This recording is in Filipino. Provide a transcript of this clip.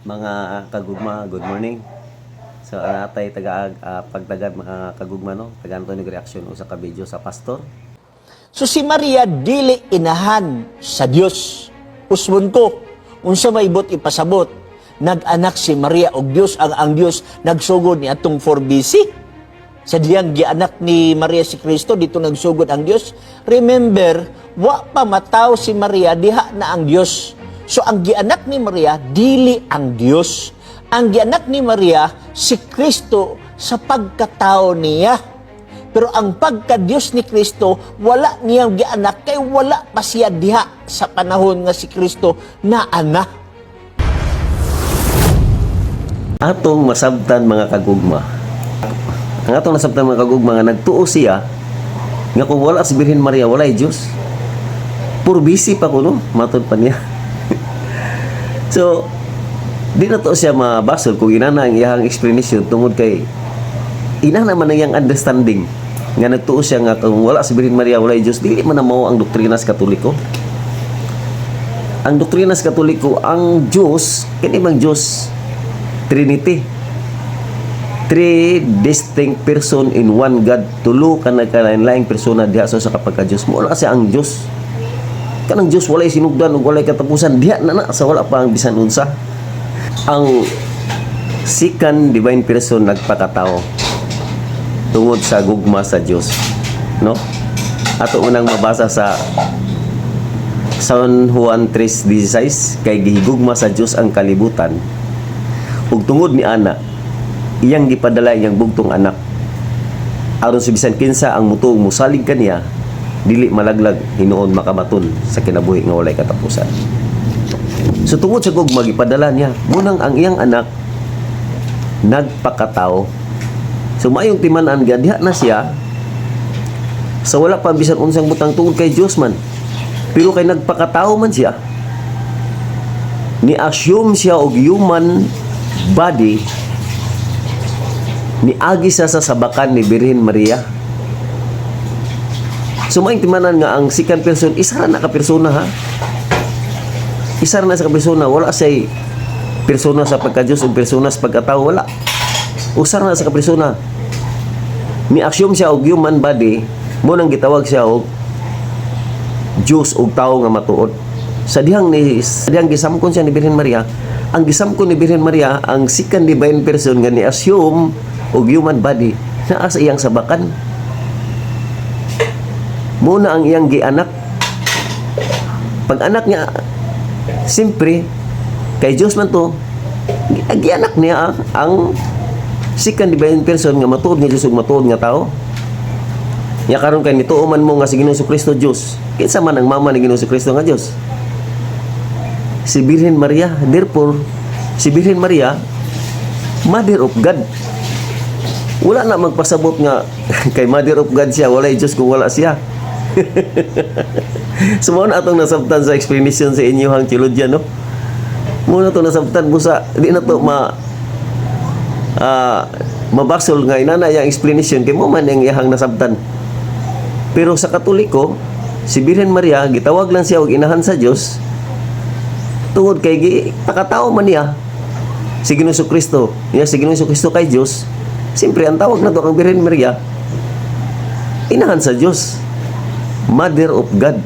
Mga kagugma, good morning. So natay pagtagad mga kagugma no, tagaan to ning reaction usa ka video sa pastor. So si Maria dili inahan sa Dios. Usbon ko, unsa may ibot ipasabot, nag-anak si Maria og Dios, ang Dios nagsugod ni atong 4 BC. Sa diyang gianak ni Maria si Kristo, dito nagsugod ang Dios. Remember, wa pa mataw si Maria, diha na ang Dios. So ang gianak ni Maria, dili ang Dios. Ang gianak ni Maria, si Kristo sa pagkatao niya. Pero ang pagka-Diyos ni Kristo, wala niyang gianak, kay wala pa siya diha sa panahon nga si Kristo na anak. Atong masabtan mga kagugma. Ang atong nasabtan mga kagugma nga nagtuo siya nga kung wala si Birhen Maria, walay Dios. Puro busy pa kuno, matod pa niya. So, di na to siya mabasol kung inana ang iyang explanation tungod kay ina naman ang iyang understanding nga nagtuo siya nga kung wala si Birhen Maria wala Diyos, dili man na mao ang doktrina sa Katoliko. Ang doktrina sa Katoliko, ang Diyos kini mang Diyos Trinity, 3 distinct person in one God, tulo ka nagkalain-laing persona diha sa kapagka-Diyos. Mo na siya ang Diyos. Kanang Diyos walay sinugdan ug walay katapusan, diha na sa wala pa ang bisan unsa. Ang second divine person nagpakatao tungod sa gugma sa Dios, no? Ato unang mabasa sa San Juan 3:16, kay gihigugma sa Dios ang kalibutan ug tungod ni ana iyang gipadala iyang bugtong anak aron sa bisan kinsa ang mutuong musalig kaniya dili malaglag hinuon makamaton sa kinabuhi nga walay katapusan. So tungod sa gugma gipadala niya, munang ang iyang anak nagpakatao. So maayong timan-an diha na siya sa wala pa bisan unsang butang tungod kay Dios man. Pero kay nagpakatao man siya, ni-assume siya og human body, niagi siya sa sabakan ni Birhen Maria. So maayong timanan nga ang second person, isa na ka persona ha. Isa na sa persona, wala say persona sa pagka-Diyos o persona sa pagkatao, wala. Usar na sa persona. Ni-assume siya og human body, mo nang gitawag siya og Diyos og tao nga matuod. Sa dihang gisamkon siya ni Birhen Maria, ang gisamkon ni Birhen Maria, ang second divine person nga ni-assume og human body, naa sa iyang sabakan. Muna ang iyang gianak. Pag anak niya, siyempre, kay Diyos man to, gianak niya ang second divine person nga matuod nga Diyos ug matuod nga tao. Nya karon kay nituo man mo nga si Ginoong Kristo Diyos, kinsa man ang mama ni Ginoong Kristo nga Diyos? Si Birhen Maria. Therefore, si Birhen Maria, Mother of God. Wala na magpasabot nga kay Mother of God siya, walay Diyos kung wala siya. So mo na atong nasabtan sa explanation sa inyo hang theologian, no? Muna to nasabtan busa, di na to mabasol nga inana yang explanation kay mo man yang iyang nasabtan. Pero sa Katoliko, si Birhen Maria gitawag lang siya og inahan sa Dios tungod kay pakatao man niya si Ginoong Kristo. Niya si Ginoong Kristo kay Dios. Siyempre ang tawag na to kang Birhen Maria, inahan sa Dios, Mother of God.